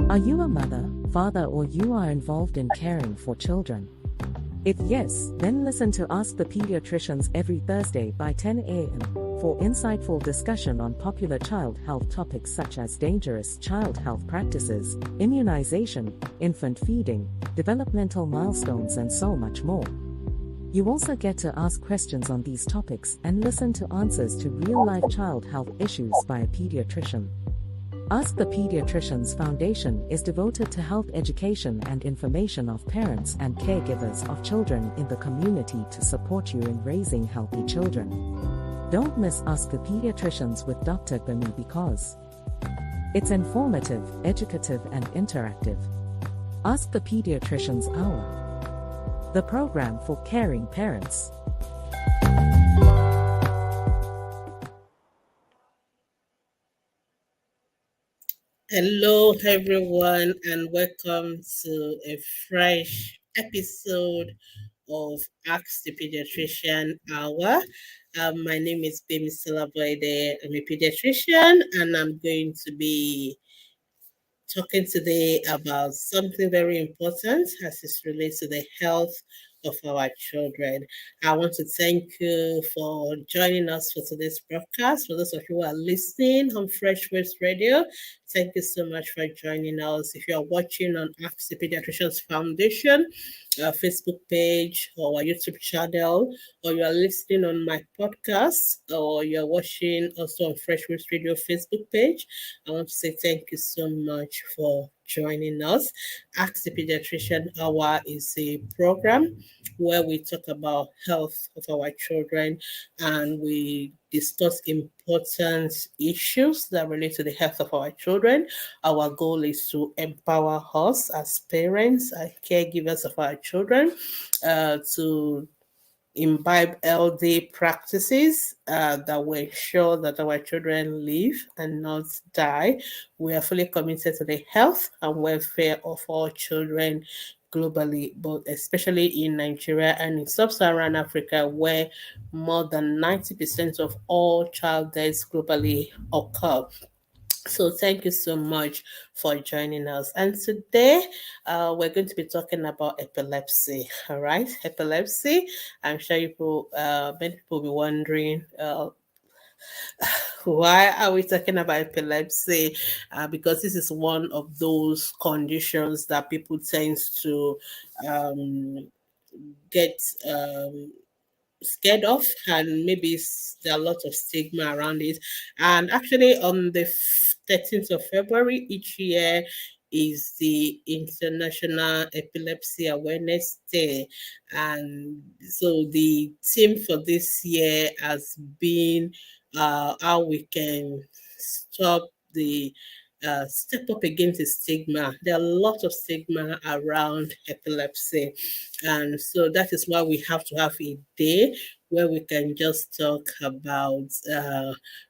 Are you a mother, father, or you are involved in caring for children? If yes, then listen to Ask the Pediatricians every Thursday by 10 a.m. for insightful discussion on popular child health topics such as dangerous child health practices, immunization, infant feeding, developmental milestones, and so much more. You also get to ask questions on these topics and listen to answers to real-life child health issues by a pediatrician. Ask the Pediatricians Foundation is devoted to health education and information of parents and caregivers of children in the community to support you in raising healthy children. Don't miss Ask the Pediatricians with Dr. Gami because it's informative, educative, and interactive. Ask the Pediatricians Hour, the program for caring parents. Hello, everyone, and welcome to a fresh episode of Ask the Pediatrician Hour. My name is Bemi Silavaide. I'm a pediatrician, and I'm going to be talking today about something very important as it relates to the health of our children. I want to thank you for joining us for today's broadcast. For those of you who are listening on Fresh Waves Radio, thank you so much for joining us. If you are watching on Ask the Pediatricians Foundation, our Facebook page or our YouTube channel, or you are listening on my podcast, or you're watching also on Fresh Waves Radio Facebook page, I want to say thank you so much for joining us. Ask the Pediatrician Hour is a program where we talk about health of our children and we discuss important issues that relate to the health of our children. Our goal is to empower us as parents and caregivers of our children to imbibe healthy practices that will ensure that our children live and not die. We are fully committed to the health and welfare of all children globally, but especially in Nigeria and in sub-Saharan Africa, where more than 90% of all child deaths globally occur. So thank you so much for joining us. And today we're going to be talking about epilepsy. All right, epilepsy. I'm sure many people will be wondering. Why are we talking about epilepsy? Because this is one of those conditions that people tend to um, get scared of, and maybe there are a lot of stigma around it. And actually, on the 13th of February each year is the International Epilepsy Awareness Day. And so the theme for this year has been how we can stop the step up against the stigma. There are a lot of stigma around epilepsy. And so that is why we have to have a day where we can just talk about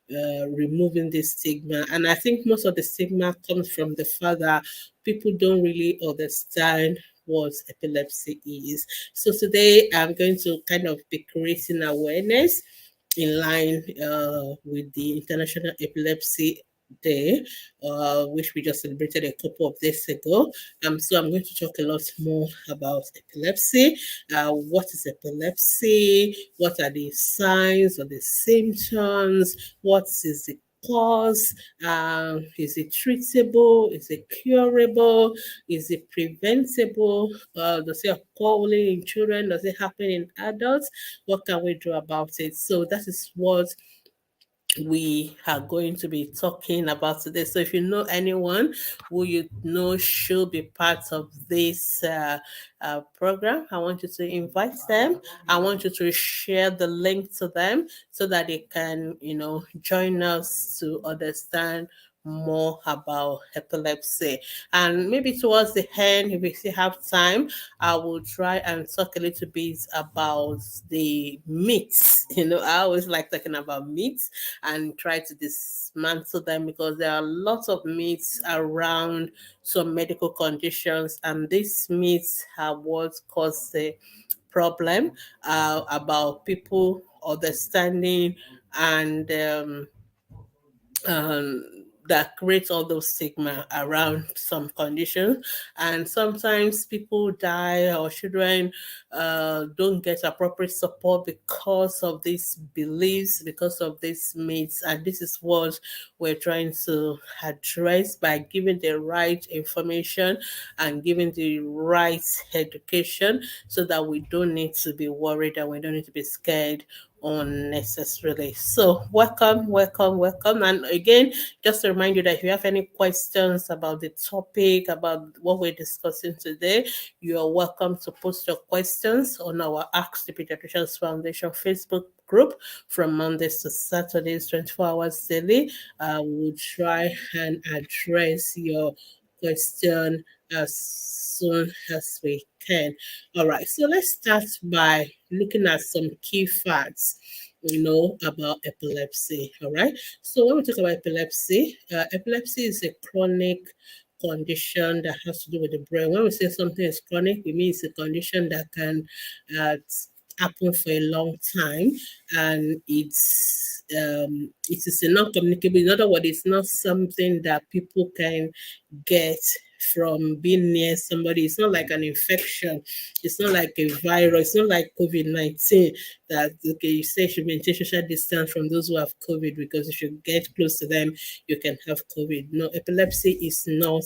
removing this stigma. And I think most of the stigma comes from the fact that people don't really understand what epilepsy is. So today I'm going to kind of be creating awareness in line with the International Epilepsy Day, which we just celebrated a couple of days ago. So I'm going to talk a lot more about epilepsy. What is epilepsy? What are the signs or the symptoms? What is the cause? Is it treatable? Is it curable? Is it preventable? Does it occur only in children? Does it happen in adults? What can we do about it? So that is what we are going to be talking about today. So if you know anyone who you know should be part of this program, I want you to invite them. I want you to share the link to them so that they can, join us to understand more about epilepsy. And maybe towards the end, if we still have time, I will try and talk a little bit about the myths. I always like talking about myths and try to dismantle them because there are lots of myths around some medical conditions, and these myths are what cause the problem about people understanding and um, that creates all those stigma around some conditions. And sometimes people die or children don't get appropriate support because of these beliefs, because of these myths. And this is what we're trying to address by giving the right information and giving the right education so that we don't need to be worried and we don't need to be scared unnecessarily. So welcome, welcome, welcome. And again, just to remind you that if you have any questions about the topic, about what we're discussing today, you are welcome to post your questions on our Ask the Pediatricians Foundation Facebook group from Mondays to Saturdays, 24 hours daily. We'll try and address your question as soon as we can. All right, so let's start by looking at some key facts about epilepsy. All right, so when we talk about epilepsy, epilepsy is a chronic condition that has to do with the brain. When we say something is chronic, we mean it's a condition that can uh, happen for a long time, and it is a non-communicable. In other words, it's not something that people can get from being near somebody. It's not like an infection. It's not like a virus. It's not like COVID-19 that, okay, you say you should maintain social distance from those who have COVID because if you get close to them, you can have COVID. No, epilepsy is not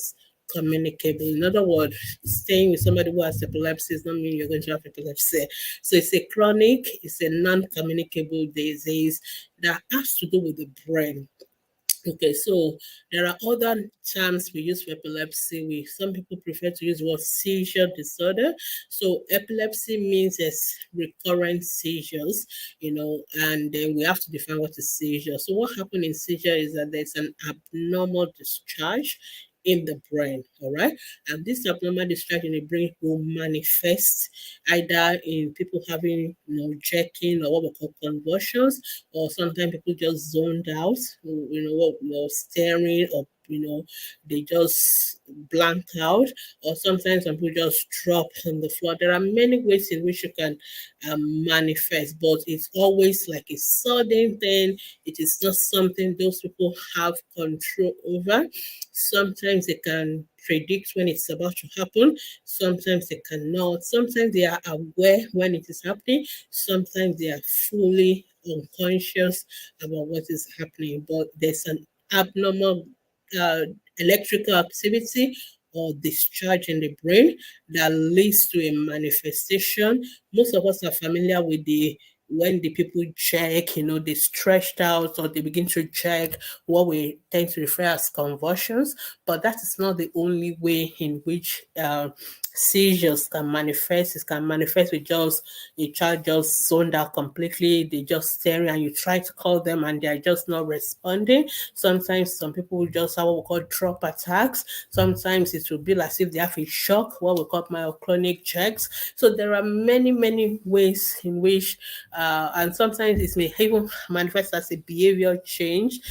communicable. In other words, staying with somebody who has epilepsy does not mean you're going to have epilepsy. So it's a chronic, it's a non-communicable disease that has to do with the brain. Okay, so there are other terms we use for epilepsy. Some people prefer to use the word seizure disorder. So epilepsy means it's recurrent seizures, and then we have to define what is seizure. So what happens in seizure is that there's an abnormal discharge in the brain, all right? And this abnormal discharge in the brain will manifest either in people having, jerking or what we call convulsions, or sometimes people just zoned out, staring, or they just blank out, or sometimes some people just drop on the floor. There are many ways in which you can manifest, but it's always like a sudden thing. It is not something those people have control over. Sometimes they can predict when it's about to happen. Sometimes they cannot. Sometimes they are aware when it is happening. Sometimes they are fully unconscious about what is happening. But there's an abnormal uh, electrical activity or discharge in the brain that leads to a manifestation. Most of us are familiar with when the people check, they stretched out or they begin to check what we tend to refer as convulsions, but that is not the only way in which seizures can manifest. It can manifest with just a child just zoned out completely, they just staring and you try to call them and they're just not responding. Sometimes some people will just have what we call drop attacks. Sometimes it will be as if they have a shock, what we call myoclonic checks. So there are many, many ways in which, and sometimes it may even manifest as a behavior change,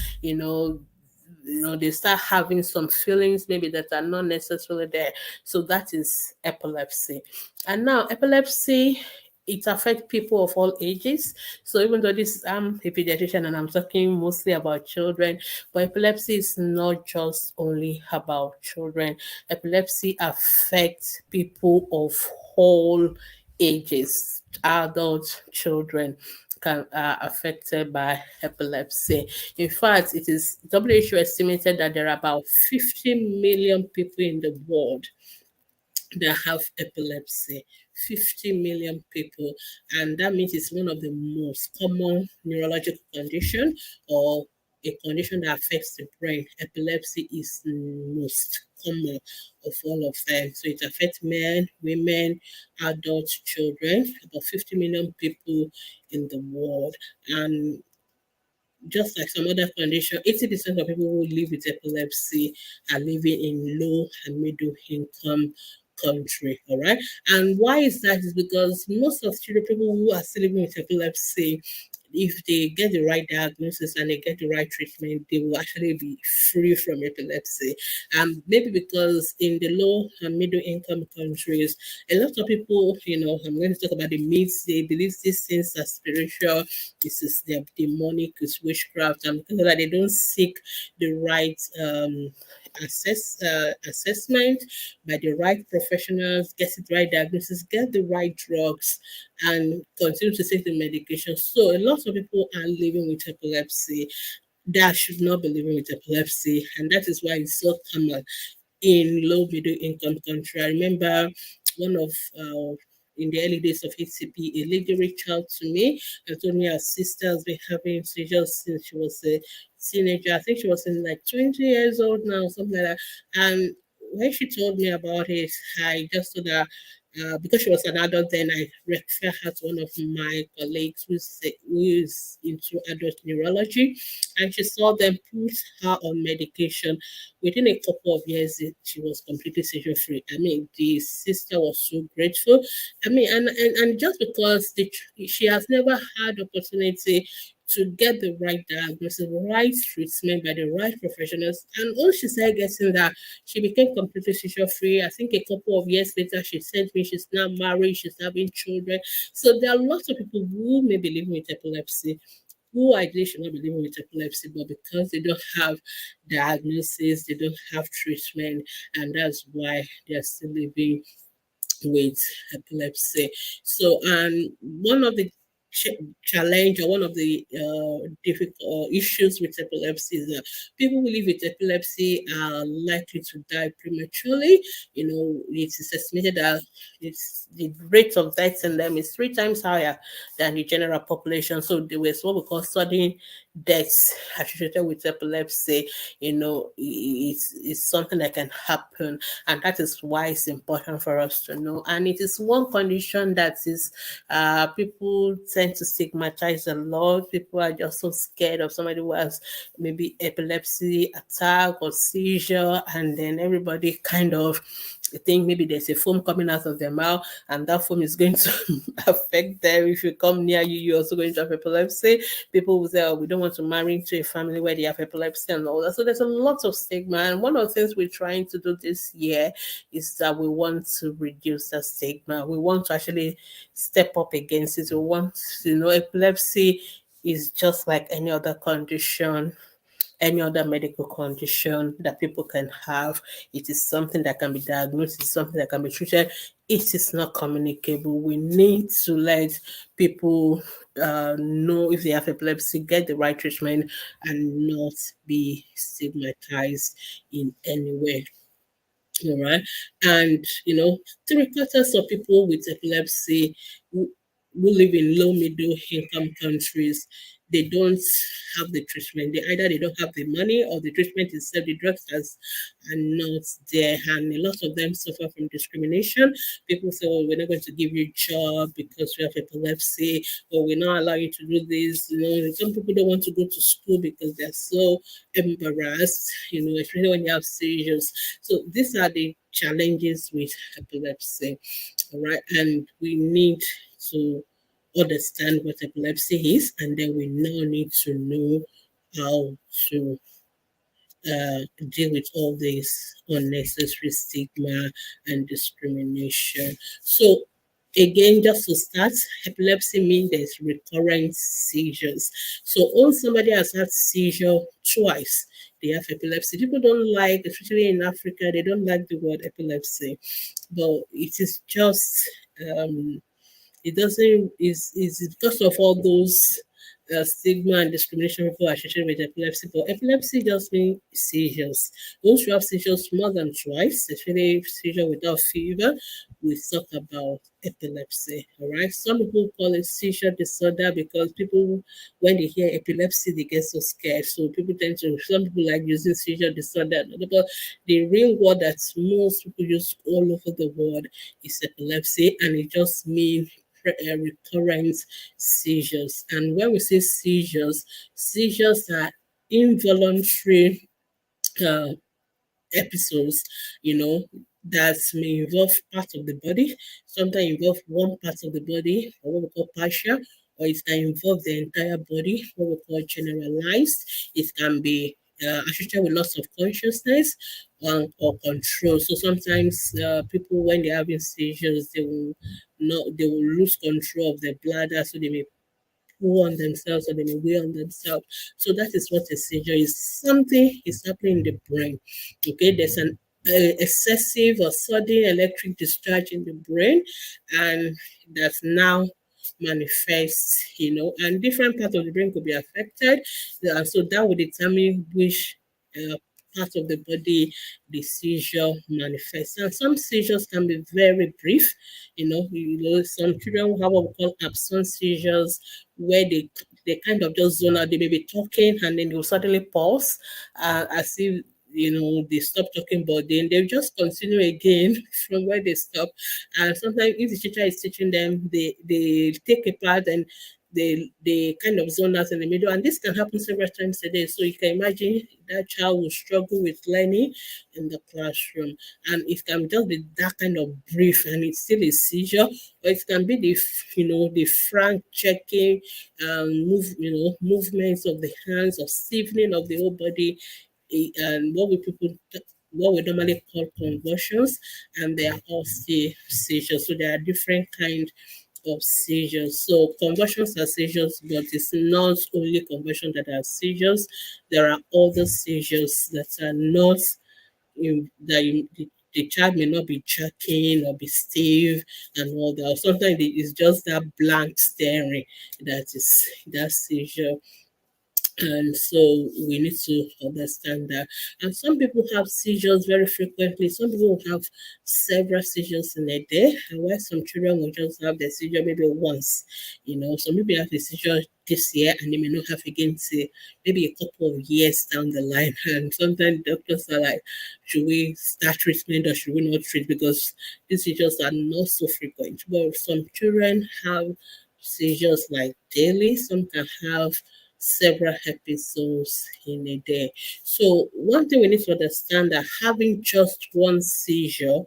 they start having some feelings maybe that are not necessarily there. So that is epilepsy. And now epilepsy, it affects people of all ages. So even though I'm a pediatrician and I'm talking mostly about children, but epilepsy is not just only about children. Epilepsy affects people of all ages, adults, children are affected by epilepsy. In fact, it is WHO estimated that there are about 50 million people in the world that have epilepsy. 50 million people, and that means it's one of the most common neurological condition or a condition that affects the brain. Epilepsy is the most common of all of them. So it affects men, women, adults, children, about 50 million people in the world. And just like some other condition, 80% of people who live with epilepsy are living in low and middle income country. All right. And why is that? Is because most of the children, people who are still living with epilepsy, if they get the right diagnosis and they get the right treatment, they will actually be free from epilepsy. Maybe because in the low and middle income countries, a lot of people, I'm going to talk about the myths. They believe these things are spiritual, this is their demonic, it's witchcraft, and because of that, they don't seek the right assessment by the right professionals, get the right diagnosis, get the right drugs, and continue to take the medication. So a lot of people are living with epilepsy that should not be living with epilepsy, and that is why it's so common in low middle income country. I remember one of in the early days of ATP, a lady reached out to me and told me her sister has been having seizures since she was a teenager. I think she was in like 20 years old now, something like that. And when she told me about it, I just told her, because she was an adult then, I referred her to one of my colleagues who is into adult neurology, and she saw them put her on medication. Within a couple of years, she was completely seizure free. I mean, the sister was so grateful. I mean, and just because she has never had opportunity to get the right diagnosis, right treatment by the right professionals. And once she started getting that, she became completely seizure free. I think a couple of years later, she sent me, she's now married, she's having children. So there are lots of people who may be living with epilepsy who ideally should not be living with epilepsy, but because they don't have diagnosis, they don't have treatment, and that's why they're still living with epilepsy. So, one of the challenge or one of the difficult issues with epilepsy is that people who live with epilepsy are likely to die prematurely. It is estimated that the rate of death in them is 3 times higher than the general population. So there was what we call sudden deaths associated with epilepsy. It's something that can happen, and that is why it's important for us to know. And it is one condition that is people tend to stigmatize a lot. People are just so scared of somebody who has maybe epilepsy attack or seizure, and then everybody kind of think maybe there's a foam coming out of their mouth and that foam is going to affect them. If you come near you, you're also going to have epilepsy. People will say, oh, we don't want to marry into a family where they have epilepsy and all that. So there's a lot of stigma. And one of the things we're trying to do this year is that we want to reduce the stigma. We want to actually step up against it. We want epilepsy is just like any other condition, any other medical condition that people can have. It is something that can be diagnosed, it's something that can be treated. It is not communicable. We need to let people know if they have epilepsy, get the right treatment, and not be stigmatized in any way. All right. And, 3/4 of people with epilepsy who live in low middle income countries, they don't have the treatment. Either they don't have the money or the treatment itself, the drugs are not there. And a lot of them suffer from discrimination. People say, oh, we're not going to give you a job because you have epilepsy, or we're not allowing you to do this. Some people don't want to go to school because they're so embarrassed, especially when you have seizures. So these are the challenges with epilepsy. All right. And we need to understand what epilepsy is, and then we now need to know how to deal with all this unnecessary stigma and discrimination. So, again, just to start, epilepsy means there's recurrent seizures. So, once somebody has had seizure twice, they have epilepsy. People don't like, especially in Africa, they don't like the word epilepsy, but it is just it doesn't is because of all those stigma and discrimination people are associated with epilepsy. But epilepsy just means seizures. Once you have seizures more than twice, especially seizure without fever, we talk about epilepsy. All right. Some people call it seizure disorder because people, when they hear epilepsy, they get so scared. So some people like using seizure disorder. But the real word that most people use all over the world is epilepsy, and it just means recurrent seizures. And when we say seizures, seizures are involuntary uh, episodes, that may involve part of the body, sometimes involve one part of the body, or what we call partial, or it can involve the entire body, what we call generalized. It can be associated with loss of consciousness or control. So sometimes people, when they're having seizures, they will lose control of their bladder, so they may pull on themselves or they may weigh on themselves. So that is what a seizure is. Something is happening in the brain. Okay, there's an excessive or sudden electric discharge in the brain, and that now manifests, and different parts of the brain could be affected. So that would determine which part of the body the seizure manifests. And some seizures can be very brief. Some children will have what we call absence seizures, where they kind of just zone out. They may be talking and then they'll suddenly pause, as if they stop talking, but then they'll just continue again from where they stop. And sometimes if the teacher is teaching them, they take a part and they kind of zone out in the middle, and this can happen several times a day. So you can imagine that child will struggle with learning in the classroom, and it can just be that kind of brief, and it's still a seizure, or it can be the frank checking, movements of the hands, or stiffening of the whole body, and what we normally call convulsions, and they are all still seizures. So there are different kinds of seizures. So convulsions are seizures, but it's not only convulsions that are seizures. There are other seizures that are not the child may not be jerking or be stiff and all that. Sometimes it's just that blank staring that seizure. And so we need to understand that. And some people have seizures very frequently. Some people will have several seizures in a day, and while some children will just have the seizure maybe once. Some people have a seizure this year and they may not have again till maybe a couple of years down the line. And sometimes doctors are like, should we start treatment or should we not treat, because these seizures are not so frequent. But some children have seizures like daily. Some can have several episodes in a day. So one thing we need to understand, that having just one seizure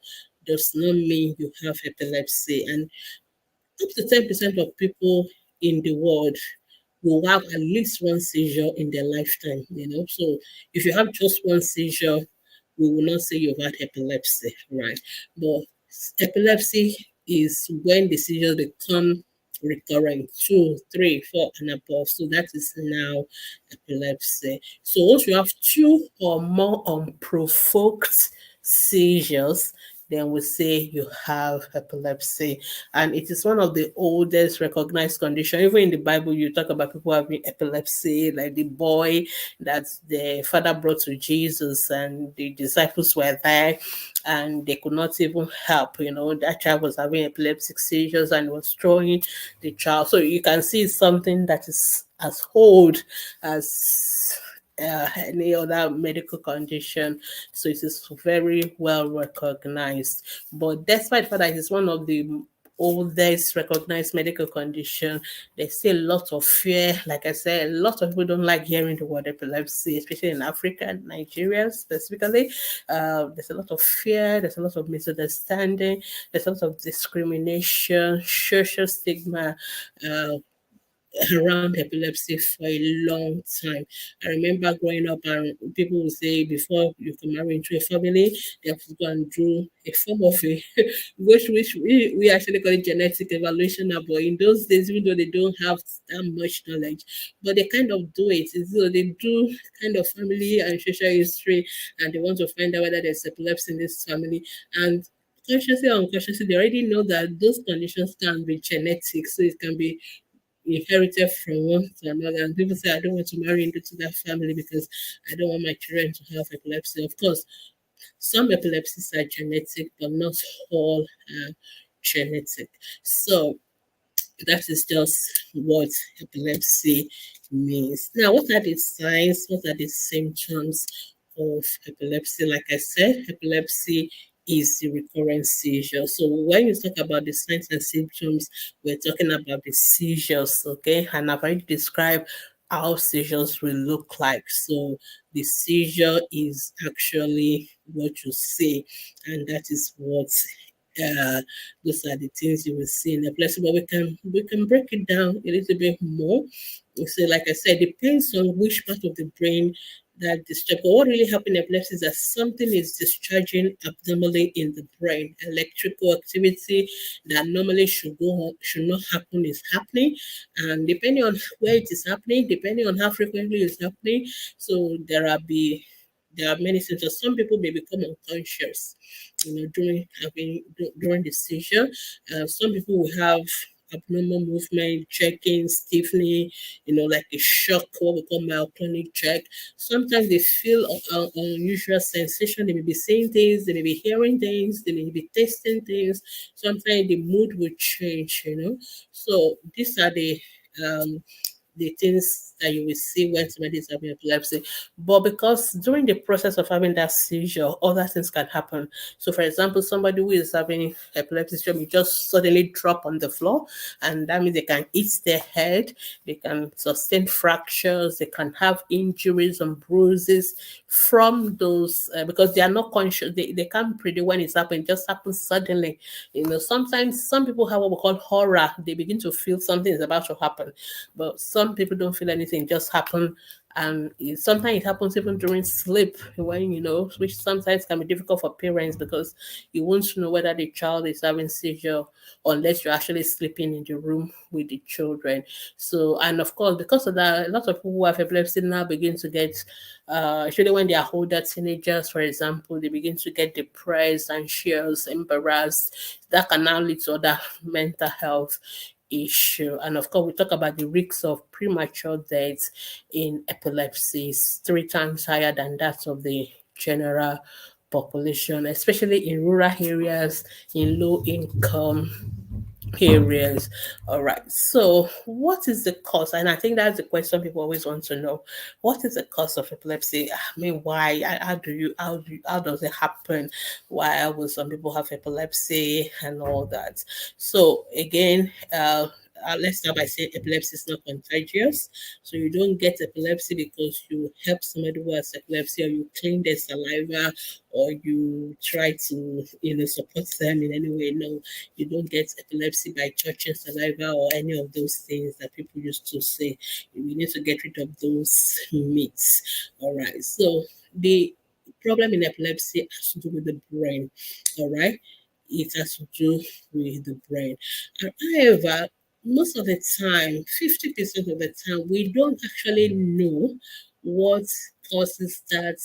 does not mean you have epilepsy. And up to 10% of people in the world will have at least one seizure in their lifetime. So if you have just one seizure, we will not say you've had epilepsy, right? But epilepsy is when the seizures become recurrent, 2, 3, 4, and above. So that is now epilepsy. So once you have 2 or more unprovoked seizures, then we say you have epilepsy. And it is one of the oldest recognized conditions. Even in the Bible, you talk about people having epilepsy, like the boy that the father brought to Jesus, and the disciples were there, and they could not even help. That child was having epileptic seizures and was throwing the child. So you can see something that is as old as any other medical condition. So it is very well recognized. But despite the fact that it is one of the oldest recognized medical condition, there's still a lot of fear. Like I said, a lot of people don't like hearing the word epilepsy, especially in Africa and Nigeria specifically. There's a lot of fear, there's a lot of misunderstanding, there's a lot of discrimination, social stigma, around epilepsy for a long time. I remember growing up, and people would say before you can marry into a family, they have to go and do a form of a which we actually call it genetic evaluation now. But in those days, even though they don't have that much knowledge, but they kind of do it. So they do kind of family and social history, and they want to find out whether there's epilepsy in this family. And consciously or unconsciously, they already know that those conditions can be genetic, so it can be inherited from one to another. And people say, I don't want to marry into that family because I don't want my children to have epilepsy. Of course, some epilepsies are genetic, but not all are genetic. So that is just what epilepsy means. Now, what are the signs? What are the symptoms of epilepsy? Like I said, epilepsy is the recurrent seizure. So when you talk about the signs and symptoms, we're talking about the seizures, okay? And I've already described how seizures will look like. So the seizure is actually what you see, and that is what uh, those are the things you will see in epilepsy, but we can break it down a little bit more. So, like I said, depends on which part of the brain that disturbs. But what really happens in epilepsy is that something is discharging abnormally in the brain. Electrical activity that normally should not happen is happening, and depending on where it is happening, depending on how frequently it's happening, so there are many symptoms. Some people may become unconscious, during the seizure. Some people will have abnormal movement, checking, stiffening, like a shock, what we call myoclonic check. Sometimes they feel unusual sensation. They may be seeing things, they may be hearing things, they may be tasting things. Sometimes the mood will change. So these are the things that you will see when somebody is having epilepsy. But because during the process of having that seizure, other things can happen. So, for example, somebody who is having epilepsy seizure may just suddenly drop on the floor, and that means they can hit their head, they can sustain fractures, they can have injuries and bruises from those because they are not conscious. They can't predict when it's happening. It just happens suddenly. Sometimes some people have what we call horror. They begin to feel something is about to happen, but some people don't feel anything, just happen. And sometimes it happens even during sleep, when which sometimes can be difficult for parents because you won't know whether the child is having seizure unless you're actually sleeping in the room with the children. So, and of course, because of that, a lot of people who have epilepsy now begin to get, especially when they are older teenagers, for example, they begin to get depressed, anxious, embarrassed. That can now lead to other mental health issue. And of course, we talk about the risks of premature death in epilepsy is 3 times higher than that of the general population, especially in rural areas, in low income areas. All right. So, what is the cause? And I think that's the question people always want to know. What is the cause of epilepsy? I mean, why? How does it happen? Why will some people have epilepsy and all that? So, again, let's start by saying epilepsy is not contagious. So you don't get epilepsy because you help somebody who has epilepsy, or you clean their saliva, or you try to support them in any way. No, you don't get epilepsy by touching saliva or any of those things that people used to say. We need to get rid of those myths. All right. So the problem in epilepsy has to do with the brain. All right. It has to do with the brain. However, most of the time, 50% of the time, we don't actually know what causes that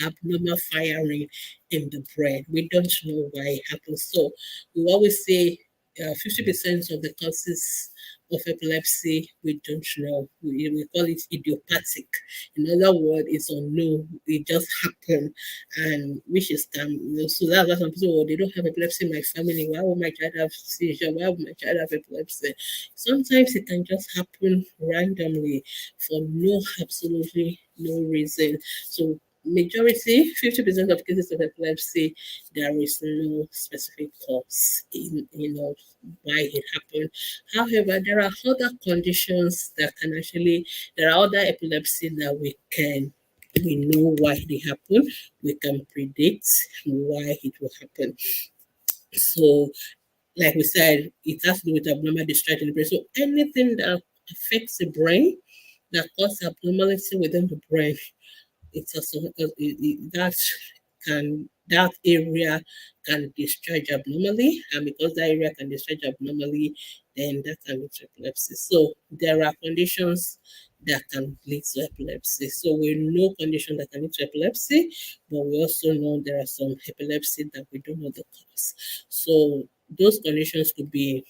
abnormal firing in the brain. We don't know why it happens. So we always say 50% of the causes of epilepsy we don't know. We call it idiopathic. In other words, it's unknown. It just happened, and which is so that's why some people, they don't have epilepsy in my family. Why would my child have seizure? Why would my child have epilepsy? Sometimes it can just happen randomly for absolutely no reason. So majority, 50% of cases of epilepsy, there is no specific cause why it happened. However, there are other conditions that can actually, there are other epilepsy that we know why they happen. We can predict why it will happen. So, like we said, it has to do with abnormal discharge in the brain. So anything that affects the brain, that causes abnormality within the brain, it's also that area can discharge abnormally, and because that area can discharge abnormally, then that can lead to epilepsy. So there are conditions that can lead to epilepsy. So we know conditions that can lead to epilepsy, but we also know there are some epilepsy that we don't know the cause. So those conditions could be,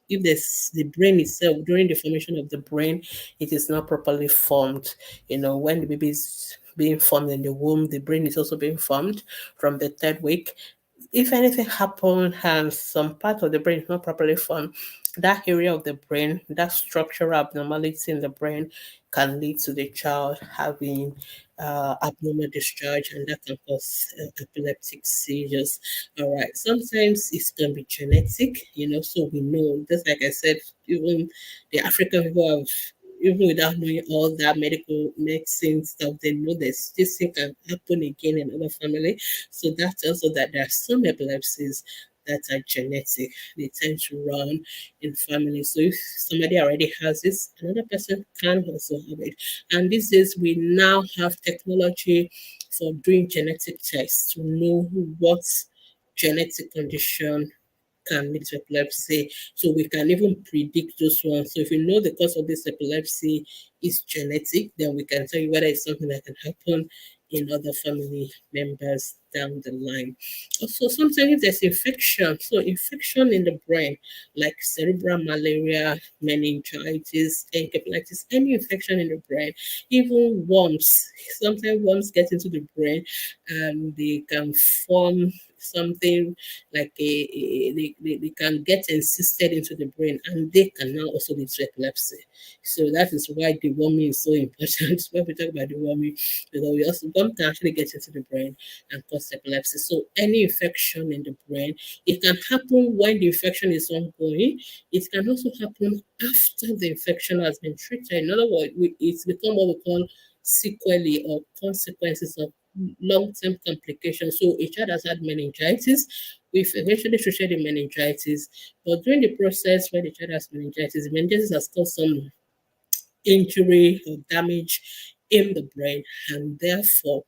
if the brain itself, during the formation of the brain, it is not properly formed. When the baby is being formed in the womb, the brain is also being formed from the third week. If anything happened and some part of the brain is not properly formed, that area of the brain, that structural abnormality in the brain, can lead to the child having abnormal discharge, and that can cause epileptic seizures. All right. Sometimes it can be genetic, so we know, just like I said, even the African people have, even without knowing all that medical medicine stuff, they know that this thing can happen again in other family. So that tells us that there are some epilepsies that are genetic. They tend to run in families. So if somebody already has this, another person can also have it. And these days, we now have technology for doing genetic tests to know what genetic condition can lead to epilepsy. So we can even predict those ones. So if you know the cause of this epilepsy is genetic, then we can tell you whether it's something that can happen in other family members down the line. Also, sometimes if there's infection, so infection in the brain, like cerebral malaria, meningitis, encephalitis, any infection in the brain, even worms, sometimes worms get into the brain and they can form something like they can get encysted into the brain and they can now also lead to epilepsy. So that is why deworming is so important when we talk about deworming, because we also one can actually get into the brain and cause epilepsy. So any infection in the brain, it can happen when the infection is ongoing. It can also happen after the infection has been treated. In other words, it's become what we call sequelae or consequences of long-term complications. So a child has had meningitis. We've eventually treated the meningitis, but during the process where the child has meningitis has caused some injury or damage in the brain, and therefore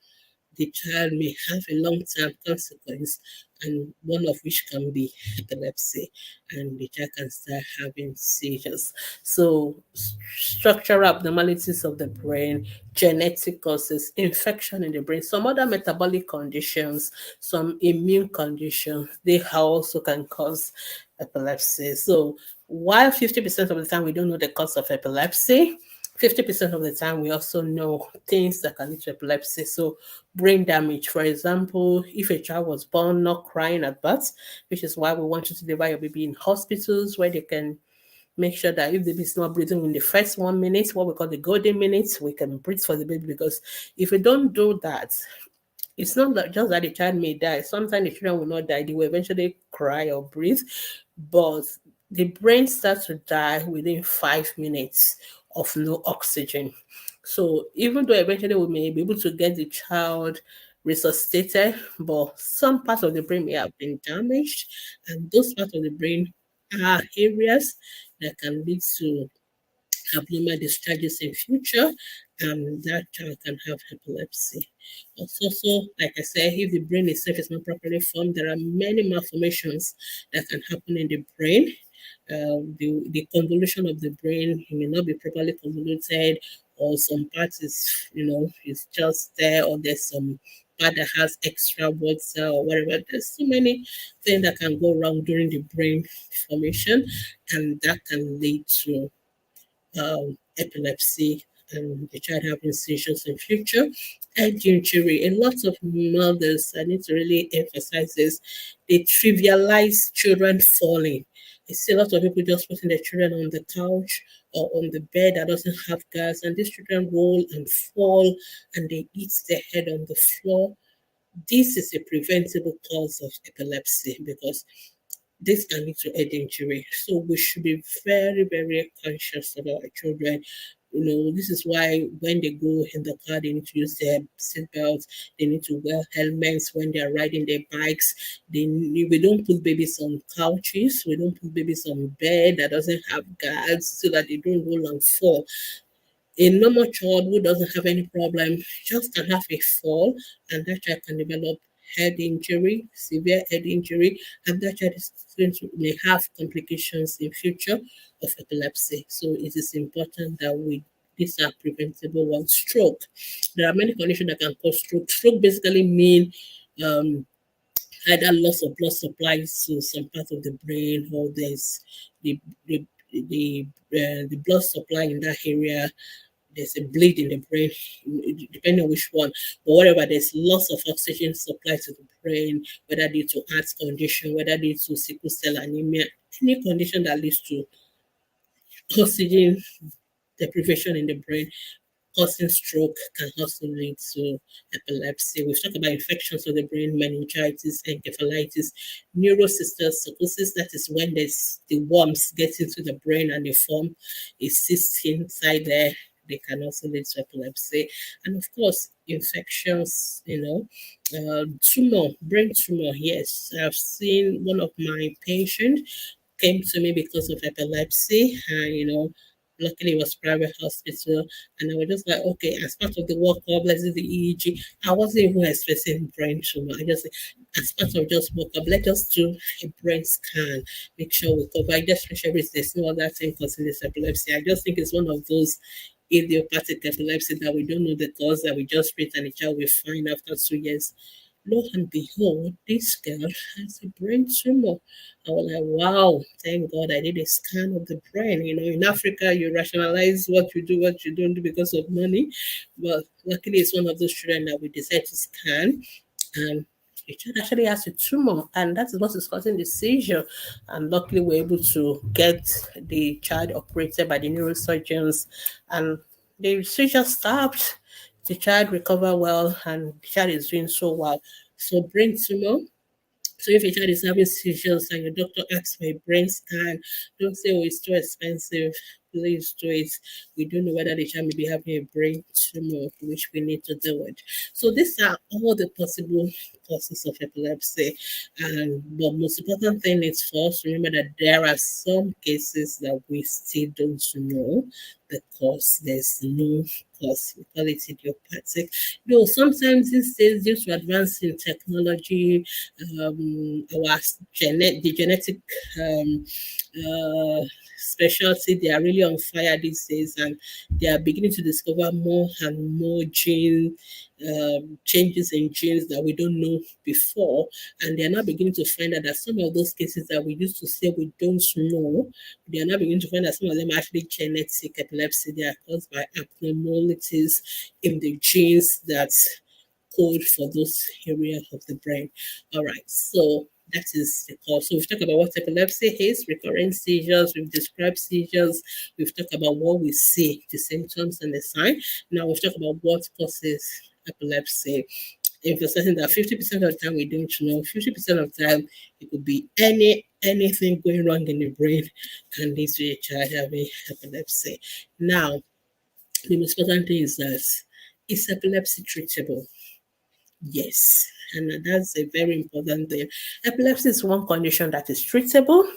the child may have a long-term consequence, and one of which can be epilepsy, and the child can start having seizures. So, structural abnormalities of the brain, genetic causes, infection in the brain, some other metabolic conditions, some immune conditions, they also can cause epilepsy. So, while 50% of the time we don't know the cause of epilepsy, 50% of the time we also know things that can lead to epilepsy. So brain damage, for example, if a child was born not crying at birth, which is why we want you to deliver your baby in hospitals where they can make sure that if the baby is not breathing in the first 1 minute, what we call the golden minutes, we can breathe for the baby, because if we don't do that, it's not just that the child may die. Sometimes the children will not die. They will eventually cry or breathe, but the brain starts to die within 5 minutes of no oxygen. So even though eventually we may be able to get the child resuscitated, but some parts of the brain may have been damaged, and those parts of the brain are areas that can lead to abnormal discharges in future, and that child can have epilepsy. Also, so like I said, if the brain itself is not properly formed, there are many malformations that can happen in the brain. The convolution of the brain may not be properly convoluted, or some part is just there, or there's some part that has extra blood cell or whatever. There's so many things that can go wrong during the brain formation, and that can lead to epilepsy, and the child having seizures in future. Head injury. A lot of mothers, I need to really emphasize this, they trivialize children falling. I see a lot of people just putting their children on the couch or on the bed that doesn't have gas, and these children roll and fall and they hit their head on the floor. This is a preventable cause of epilepsy, because this can lead to head injury. So we should be very, very conscious about our children. This is why when they go in the car, they need to use their seatbelts. They need to wear helmets when they are riding their bikes. We don't put babies on couches. We don't put babies on bed that doesn't have guards so that they don't roll and fall. A normal child who doesn't have any problem just can have a fall, and that child can develop head injury, severe head injury, and that child is going to may have complications in future of epilepsy. So it is important that these are preventable ones. Stroke. There are many conditions that can cause stroke. Stroke basically mean either loss of blood supply to some part of the brain, or there's the blood supply in that area, there's a bleed in the brain, depending on which one, but whatever, there's loss of oxygen supply to the brain, whether due to heart condition, whether due to sickle cell anemia, any condition that leads to oxygen deprivation in the brain causing stroke can also lead to epilepsy. We've talked about infections of the brain, meningitis, encephalitis, neurocysticercosis. That is when the worms get into the brain and they form a cyst inside there. they can also lead to epilepsy. And of course, infections, tumor, brain tumor. Yes, I've seen one of my patients came to me because of epilepsy, and luckily it was private hospital, and I was just like, okay, as part of the workup, let's do the EEG. I wasn't even expecting brain tumor. I just, as part of just workup, let's just do a brain scan, make sure we cover, just make sure there's no other thing causing this epilepsy. I just think it's one of those idiopathic epilepsy that we don't know the cause, that we just treat and the child will find after 2 years. Lo and behold, this girl has a brain tumor. I was like, wow, thank God I did a scan of the brain. In Africa, you rationalize what you do, what you don't do because of money. But luckily, it's one of those children that we decide to scan. And the child actually has a tumor, and that is what is causing the seizure. And luckily, we're able to get the child operated by the neurosurgeons, and the seizure stopped. The child recovered well, and the child is doing so well. So, brain tumor, so if a child is having seizures and your doctor asks for a brain scan, don't say, oh, it's too expensive. Please do it. We don't know whether the child may be having a brain tumor, which we need to deal with. So these are all the possible causes of epilepsy. But most important thing is for us to remember that there are some cases that we still don't know because there's no cause. We call it idiopathic. Though sometimes these days, due to advancing technology, the genetic specialty, they are really on fire these days, and they are beginning to discover more and more changes in genes that we don't know before, and they are now beginning to find out that some of those cases that we used to say we don't know, they are now beginning to find that some of them are actually genetic epilepsy. They are caused by abnormalities in the genes that code for those areas of the brain. All right, so that is the cause. So we've talked about what epilepsy is, recurrent seizures, we've described seizures, we've talked about what we see, the symptoms and the sign. Now we've talked about what causes epilepsy. Emphasizing that 50% of the time we don't know, 50% of the time it could be anything going wrong in the brain can lead to a child having epilepsy. Now, the most important thing is that is epilepsy treatable? Yes, and that's a very important thing. Epilepsy is one condition that is treatable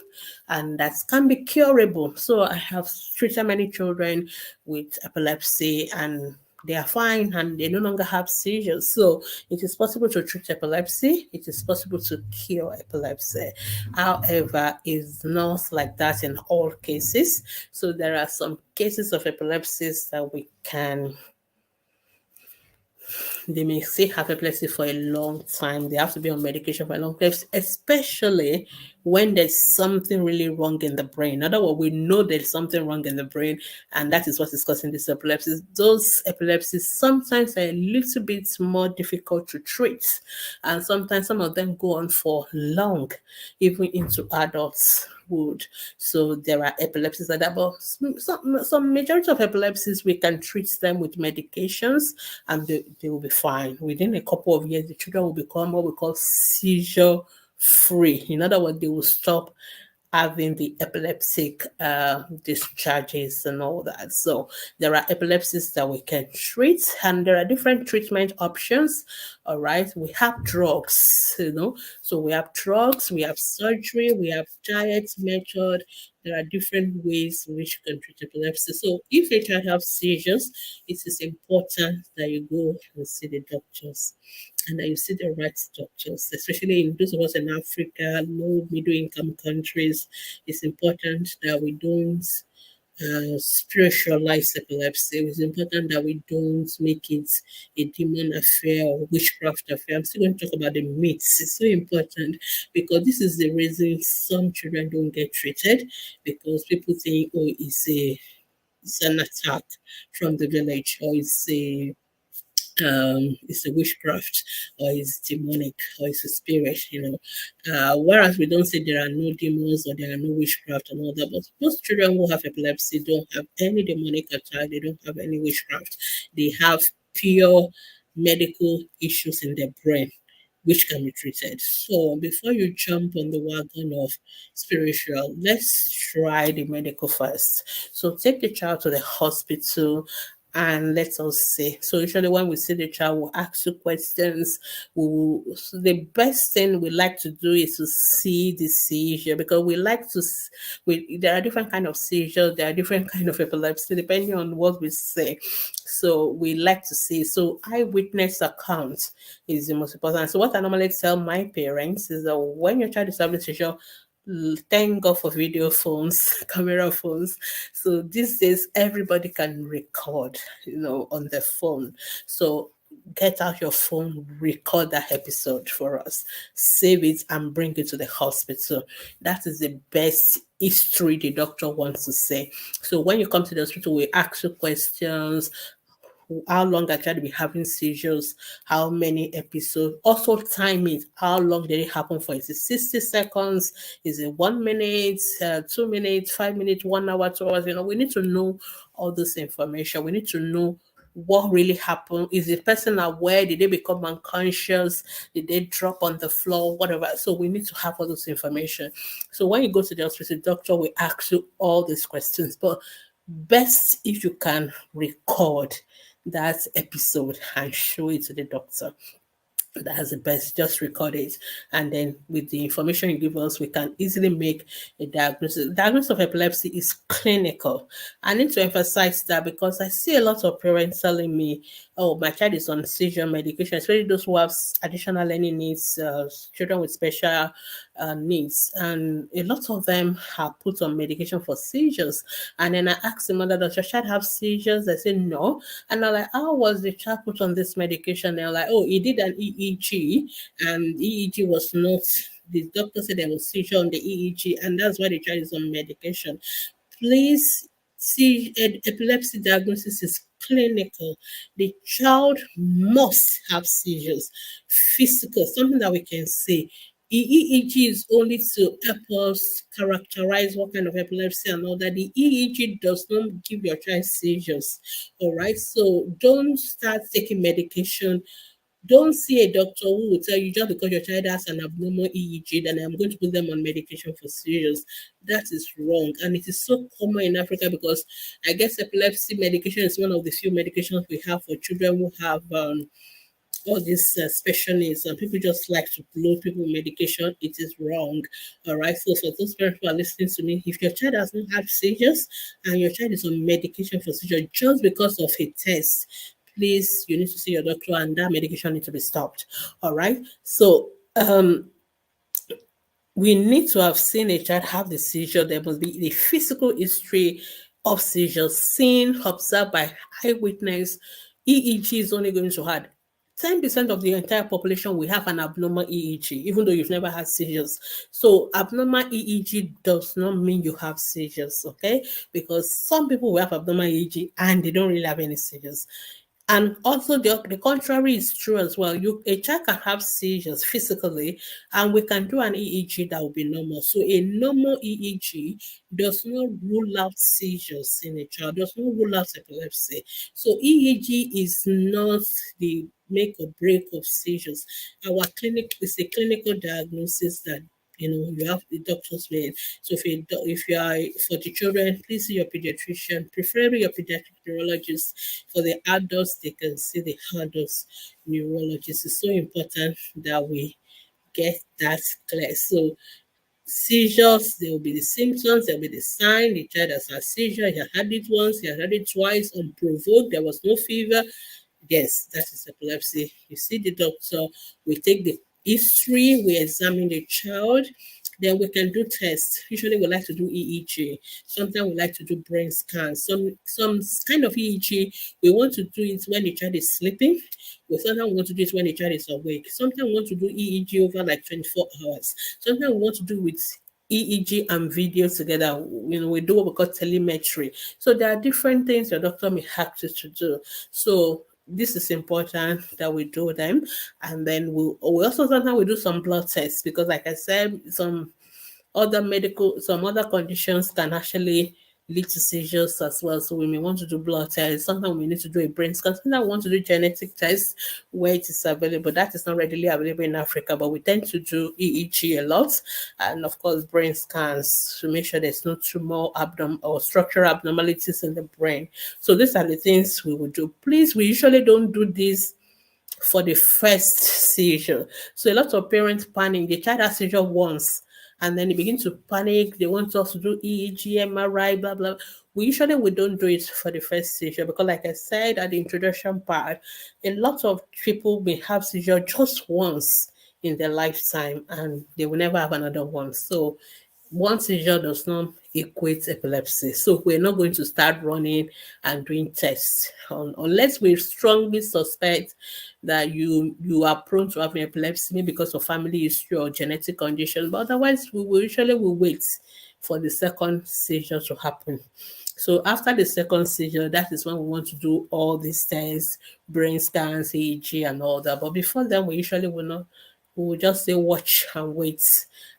and that can be curable. So I have treated many children with epilepsy, and they are fine and they no longer have seizures. So it is possible to treat epilepsy. It is possible to cure epilepsy. However, it's not like that in all cases. So there are some cases of epilepsy that they may still have epilepsy for a long time. They have to be on medication for a long time, especially when there's something really wrong in the brain. In other words, we know there's something wrong in the brain, and that is what is causing this epilepsy. Those epilepsies sometimes are a little bit more difficult to treat, and sometimes some of them go on for long, even into adulthood. So there are epilepsies like that, but some majority of epilepsies we can treat them with medications, and they will be fine. Within a couple of years, the children will become what we call seizure free. In other words, they will stop having the epileptic discharges and all that. So there are epilepsies that we can treat, and there are different treatment options. All right, we have drugs, so we have drugs, we have surgery, we have diet method. There are different ways in which you can treat epilepsy. So if a child has seizures, it is important that you go and see the doctors, and that you see the right doctors, especially in those of us in Africa, low middle income countries. It's important that we don't spiritualize epilepsy. It's important that we don't make it a demon affair or witchcraft affair. I'm still going to talk about the myths. It's so important because this is the reason some children don't get treated, because people think, oh, it's an attack from the village, or it's a witchcraft, or it's demonic, or it's a spirit. Whereas we don't say there are no demons or there are no witchcraft and all that, but most children who have epilepsy don't have any demonic attack, they don't have any witchcraft. They have pure medical issues in their brain which can be treated. So before you jump on the wagon of spiritual, let's try the medical first. So take the child to the hospital and let us see. So usually when we see the child, we'll ask you questions. So the best thing we like to do is to see the seizure, because we like to. There are different kind of seizures. There are different kind of epilepsy depending on what we say. So we like to see. So eyewitness account is the most important. So what I normally tell my parents is that when your child is having a seizure, thank God for video phones, camera phones. So these days, everybody can record, on the phone. So get out your phone, record that episode for us, save it, and bring it to the hospital. That is the best history the doctor wants to say. So when you come to the hospital, we ask you questions: how long a child be having seizures, how many episodes, also time it, how long did it happen for? Is it 60 seconds? Is it 1 minute, 2 minutes, 5 minutes, 1 hour, 2 hours? We need to know all this information. We need to know what really happened. Is the person aware? Did they become unconscious? Did they drop on the floor? Whatever. So we need to have all this information. So when you go to the hospital, the doctor will ask you all these questions. But best if you can record that episode and show it to the doctor. That's the best. Just record it, and then with the information you give us, we can easily make a diagnosis. Diagnosis of epilepsy is clinical. I need to emphasize that because I see a lot of parents telling me, "Oh, my child is on seizure medication," especially those who have additional learning needs, children with special needs, and a lot of them are put on medication for seizures. And then I asked the mother, "Does your child have seizures?" They say no, and I'm like, "How was the child put on this medication?" They're like, "Oh, he did an EEG, and EEG was not." The doctor said there was seizure on the EEG, and that's why the child is on medication. Please see, epilepsy diagnosis is clinical. The child must have seizures, physical, something that we can see. EEG is only to help us characterize what kind of epilepsy and all that. The EEG does not give your child seizures. All right. So don't start taking medication. Don't see a doctor who will tell you just because your child has an abnormal EEG, then I'm going to put them on medication for seizures. That is wrong. And it is so common in Africa because I guess epilepsy medication is one of the few medications we have for children who have all these special needs, and people just like to load people with medication. It is wrong. All right. So, for those parents who are listening to me, if your child does not have seizures and your child is on medication for seizure just because of a test, please, you need to see your doctor, and that medication needs to be stopped. All right. So, we need to have seen a child have the seizure. There must be the physical history of seizures seen, observed by eyewitness. EEG is only going to add 10% of the entire population will have an abnormal EEG, even though you've never had seizures. So abnormal EEG does not mean you have seizures, okay? Because some people will have abnormal EEG and they don't really have any seizures. And also the contrary is true as well. A child can have seizures physically, and we can do an EEG that will be normal. So a normal EEG does not rule out seizures in a child, does not rule out epilepsy. So EEG is not the make or break of seizures. Our clinic is a clinical diagnosis that you have the doctor's made. So if you are for the children, please see your pediatrician, preferably your pediatric neurologist. For the adults, they can see the adults neurologist. It's so important that we get that clear. So seizures, there will be the symptoms, there will be the sign. The child has a seizure, he has had it once, he has had it twice, unprovoked, there was no fever. Yes, that is epilepsy. You see the doctor, we take the history, we examine the child, then we can do tests. Usually we like to do EEG. Sometimes we like to do brain scans. Some kind of EEG, we want to do it when the child is sleeping. We sometimes want to do it when the child is awake. Sometimes we want to do EEG over like 24 hours. Sometimes we want to do with EEG and video together. We do what we call telemetry. So there are different things your doctor may have to do. So this is important that we do them, and then we also sometimes we do some blood tests because, like I said, some other conditions can actually lead to seizures as well. So we may want to do blood tests. Sometimes we need to do a brain scan. Sometimes we want to do genetic tests where it is available. That is not readily available in Africa, but we tend to do EEG a lot, and of course brain scans to make sure there's no tumor or structural abnormalities in the brain. So these are the things we would do. Please, we usually don't do this for the first seizure. So a lot of parents panic. The child has seizure once, and then they begin to panic. They want us to do EEG, MRI, blah blah. We don't do it for the first seizure because, like I said at the introduction part, a lot of people may have seizure just once in their lifetime, and they will never have another one. So one seizure does not equate epilepsy. So we're not going to start running and doing tests unless we strongly suspect that you are prone to having epilepsy, maybe because of family history or genetic condition. But otherwise, we will usually will wait for the second seizure to happen. So after the second seizure, that is when we want to do all these tests, brain scans, EEG, and all that. But before then, we usually will not. We will just say watch and wait.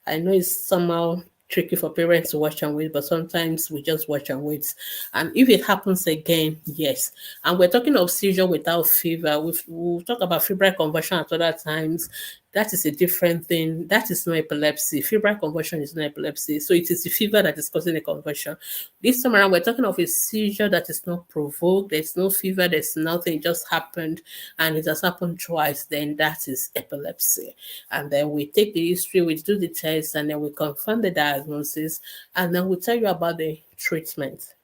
I know it's somehow tricky for parents to watch and wait, but sometimes we just watch and wait. And if it happens again, yes. And we're talking of seizure without fever. We'll talk about febrile convulsion at other times. That is a different thing. That is not epilepsy. Febrile convulsion is not epilepsy. So it is the fever that is causing the convulsion. This time around, we're talking of a seizure that is not provoked. There's no fever. There's nothing. It just happened, and it has happened twice. Then that is epilepsy. And then we take the history, we do the test, and then we confirm the diagnosis, and then we tell you about the treatment.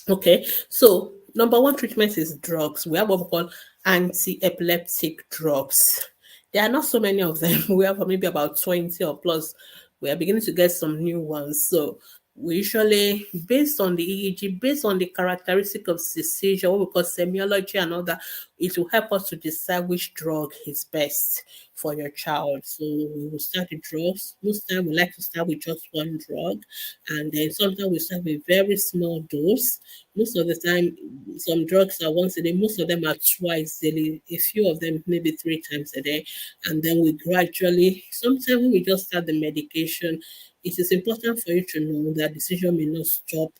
Okay, so number one treatment is drugs. We have what we call anti-epileptic drugs. There are not so many of them. We have maybe about 20 or plus. We are beginning to get some new ones. So we usually, based on the EEG, based on the characteristic of the seizure, what we call semiology and all that, it will help us to decide which drug is best for your child. So we will start the drugs. Most time we like to start with just one drug, and then sometimes we start with very small dose. Most of the time, some drugs are once a day. Most of them are twice daily. A few of them maybe three times a day, and then we gradually. Sometimes when we just start the medication, it is important for you to know that the seizure may not stop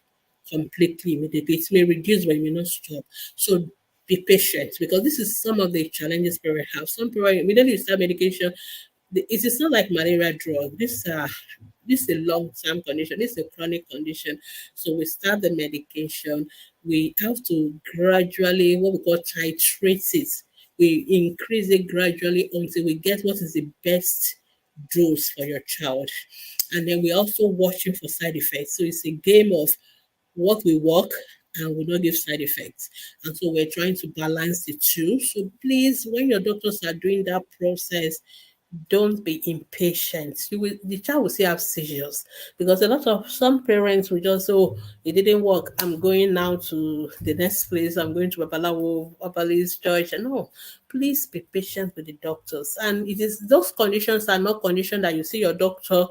completely immediately. It may reduce, but it may not stop. So be patient because this is some of the challenges parents have. Some parents immediately you start medication, it is not like malaria drug. This is a long-term condition. This is a chronic condition. So we start the medication. We have to gradually what we call titrate it. We increase it gradually until we get what is the best dose for your child. And then we're also watching for side effects. So it's a game of what will work and will not give side effects. And so we're trying to balance the two. So please, when your doctors are doing that process, don't be impatient. The child will still have seizures because a lot of some parents will just say, "Oh, it didn't work. I'm going now to the next place. I'm going to Babalawo, Babali's church." And no, please be patient with the doctors. And it is those conditions are not conditions that you see your doctor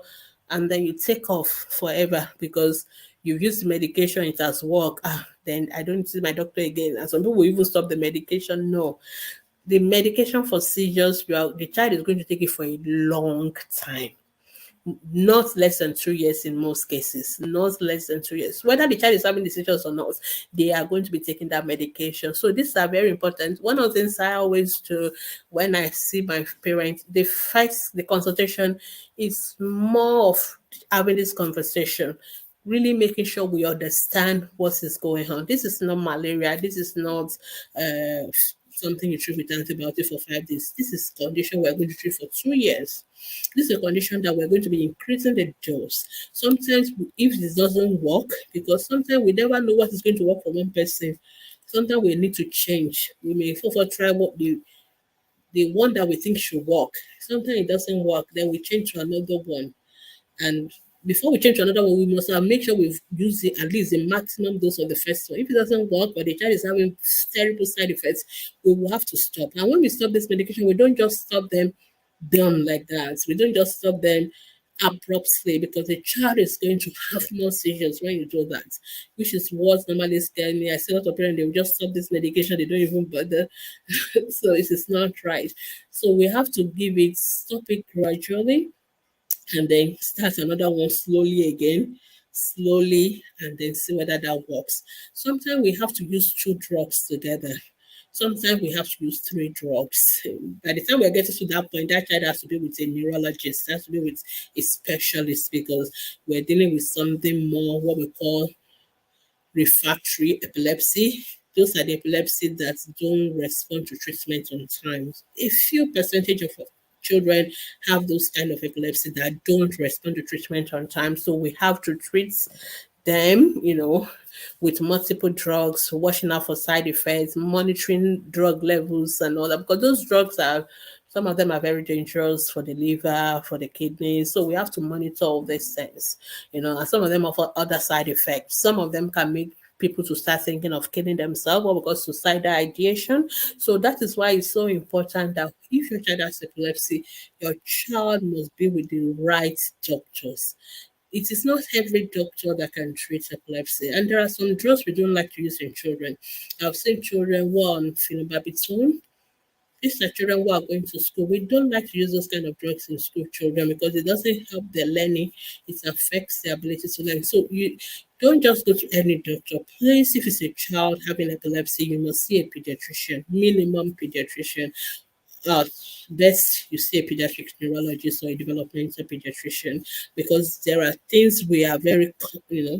and then you take off forever because you've used the medication, it has worked. Then I don't see my doctor again. And some people will even stop the medication. No, the medication for seizures, the child is going to take it for a long time, not less than 2 years in most cases, not less than 2 years. Whether the child is having the seizures or not, they are going to be taking that medication. So these are very important. One of the things I always do when I see my parents, the consultation is more of having this conversation, really making sure we understand what is going on. This is not malaria. This is not something you treat with antibiotic for 5 days. This is condition we're going to treat for 2 years. This is a condition that we're going to be increasing the dose. Sometimes, if this doesn't work, because sometimes we never know what is going to work for one person, sometimes we need to change. We may for try what the one that we think should work. Sometimes it doesn't work, then we change to another one. And before we change to another one, we must make sure we've used at least the maximum dose of the first one. If it doesn't work or the child is having terrible side effects, we will have to stop. And when we stop this medication, we don't just stop them done like that. We don't just stop them abruptly because the child is going to have more seizures when you do that, which is what normally scares me. I see a lot of parents, they will just stop this medication, they don't even bother. So it is not right. So we have to stop it gradually and then start another one slowly again. slowly and then see whether that works. Sometimes we have to use two drugs together. Sometimes we have to use three drugs. By the time we're getting to that point, that child has to be with a neurologist, has to be with a specialist, because we're dealing with something more what we call refractory epilepsy. Those are the epilepsy that don't respond to treatment on time. A few percentage of children have those kind of epilepsy that don't respond to treatment on time. So we have to treat them, with multiple drugs, watching out for side effects, monitoring drug levels and all that, because those drugs are, some of them are very dangerous for the liver, for the kidneys. So we have to monitor all these things, and some of them offer other side effects. Some of them can make people to start thinking of killing themselves, or because suicidal ideation. So that is why it's so important that if your child has epilepsy, your child must be with the right doctors. It is not every doctor that can treat epilepsy, and there are some drugs we don't like to use in children. I've seen children who are on phenobarbital. These are children who are going to school. We don't like to use those kind of drugs in school children because it doesn't help their learning. It affects their ability to learn. So you don't just go to any doctor. Please, if it's a child having epilepsy, you must see a pediatrician, minimum pediatrician. uh, best you see a pediatric neurologist or a developmental pediatrician, because there are things we are very,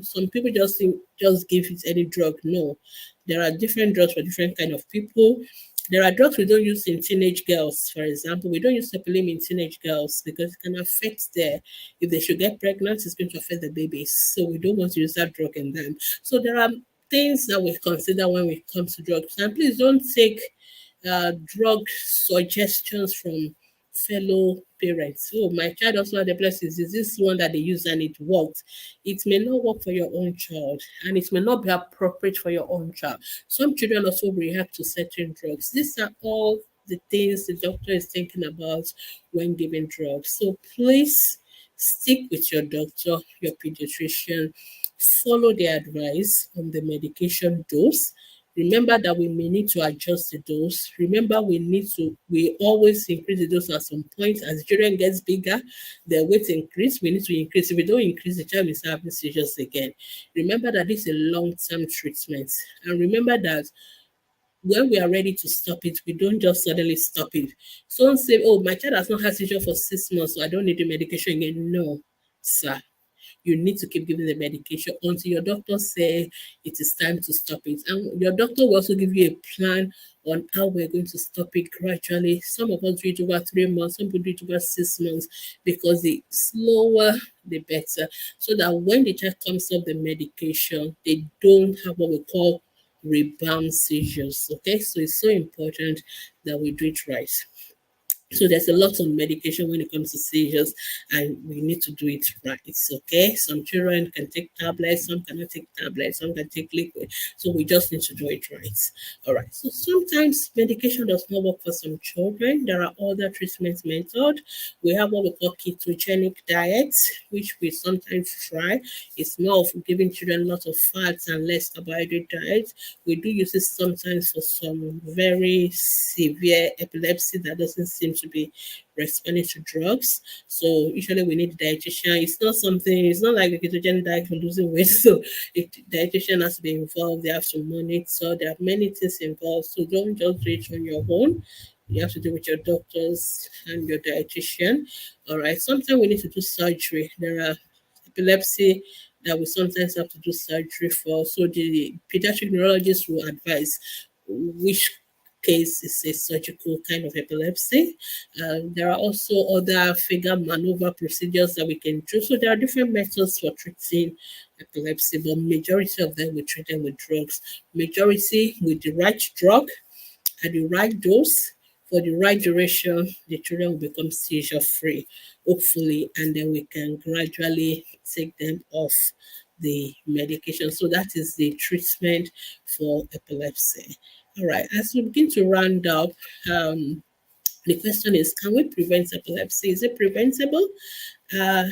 some people just think just give it any drug. No, there are different drugs for different kind of people. There are drugs we don't use in teenage girls. For example, we don't use Cepilim in teenage girls because it can affect their, if they should get pregnant, it's going to affect the babies. So we don't want to use that drug in them. So there are things that we consider when it comes to drugs. And please don't take drug suggestions from fellow parents. Oh, my child also had epilepsy. Is this one that they use and it worked? It may not work for your own child, and it may not be appropriate for your own child. Some children also react to certain drugs. These are all the things the doctor is thinking about when giving drugs. So please stick with your doctor, your pediatrician, follow the advice on the medication dose. Remember that we may need to adjust the dose. Remember, we always increase the dose at some point. As the children gets bigger, their weight increase, we need to increase. If we don't increase, the child is having seizures again. Remember that this is a long-term treatment. And remember that when we are ready to stop it, we don't just suddenly stop it. Someone say, oh, my child has not had seizure for 6 months, so I don't need the medication again. No, sir, you need to keep giving the medication until your doctor say it is time to stop it. And your doctor will also give you a plan on how we're going to stop it gradually. Some of us do it over 3 months, some people do it over 6 months, because the slower the better. So that when the child comes off the medication, they don't have what we call rebound seizures. Okay, so it's so important that we do it right. So there's a lot of medication when it comes to seizures, and we need to do it right. It's okay. Some children can take tablets, some cannot take tablets, some can take liquid. So we just need to do it right. All right. So sometimes medication does not work for some children. There are other treatment methods. We have what we call ketogenic diets, which we sometimes try. It's more of giving children lots of fats and less carbohydrate diet. We do use it sometimes for some very severe epilepsy that doesn't seem to be responding to drugs. So usually we need a dietitian. It's not like a ketogenic diet for losing weight. So the dietitian has to be involved. They have to monitor. There are many things involved. So don't just do it on your own. You have to do with your doctors and your dietitian. All right. Sometimes we need to do surgery. There are epilepsy that we sometimes have to do surgery for. So the pediatric neurologist will advise which case is a surgical kind of epilepsy. There are also other finger maneuver procedures that we can do. So there are different methods for treating epilepsy, but majority of them we treat them with drugs. Majority with the right drug at the right dose for the right duration, the children will become seizure free, hopefully, and then we can gradually take them off the medication. So that is the treatment for epilepsy. All right, as we begin to round up, the question is, can we prevent epilepsy? Is it preventable? Uh,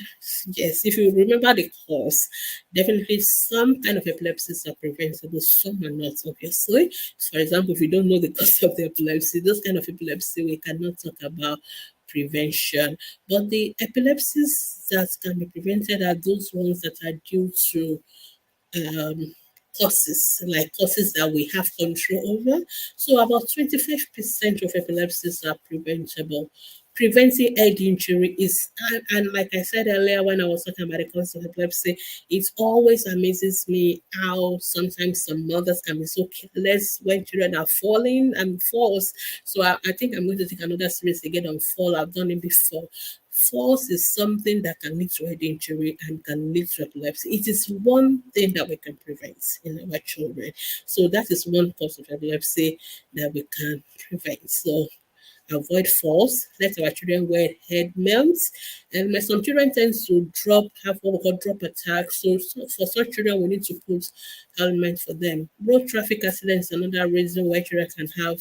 yes, if you remember the course, definitely some kind of epilepsies are preventable, some are not, obviously. For example, if you don't know the cause of the epilepsy, those kind of epilepsy we cannot talk about prevention. But the epilepsies that can be prevented are those ones that are due to um, causes that we have control over. So about 25% of epilepsies are preventable. Preventing head injury is, and like I said earlier when I was talking about the cause of epilepsy, it always amazes me how sometimes some mothers can be so careless when children are falling and falls. So I think I'm going to take another series again on fall. I've done it before. Falls is something that can lead to head injury and can lead to epilepsy. It is one thing that we can prevent in our children. So that is one cause of epilepsy that we can prevent. So avoid falls, let our children wear helmets. And when some children tend to have what we call drop attacks. So for such children, we need to put helmet for them. Road traffic accidents, another reason why children can have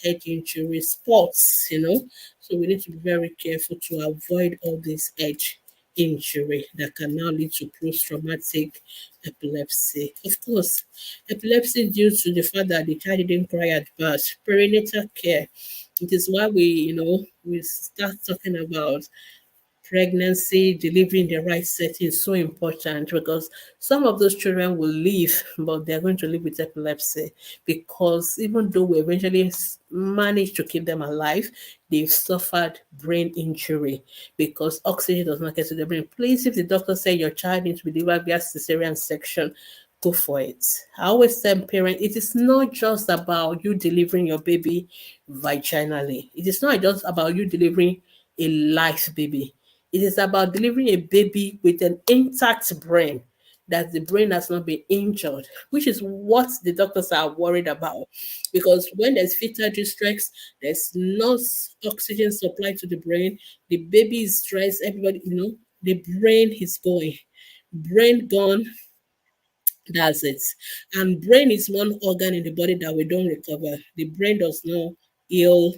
head injury. Sports. So we need to be very careful to avoid all this edge injury that can now lead to post-traumatic epilepsy. Of course, epilepsy due to the fact that the child didn't cry at birth. Perinatal care. It is why we start talking about pregnancy, delivery in the right setting is so important because some of those children will live, but they're going to live with epilepsy because even though we eventually manage to keep them alive, they've suffered brain injury because oxygen does not get to the brain. Please, if the doctor say your child needs to be delivered via cesarean section, go for it. I always tell parents, it is not just about you delivering your baby vaginally. It is not just about you delivering a live baby. It is about delivering a baby with an intact brain, that the brain has not been injured, which is what the doctors are worried about. Because when there's fetal distress, there's no oxygen supply to the brain, the baby is stressed, everybody, the brain is going. Brain gone, that's it. And brain is one organ in the body that we don't recover. The brain does not heal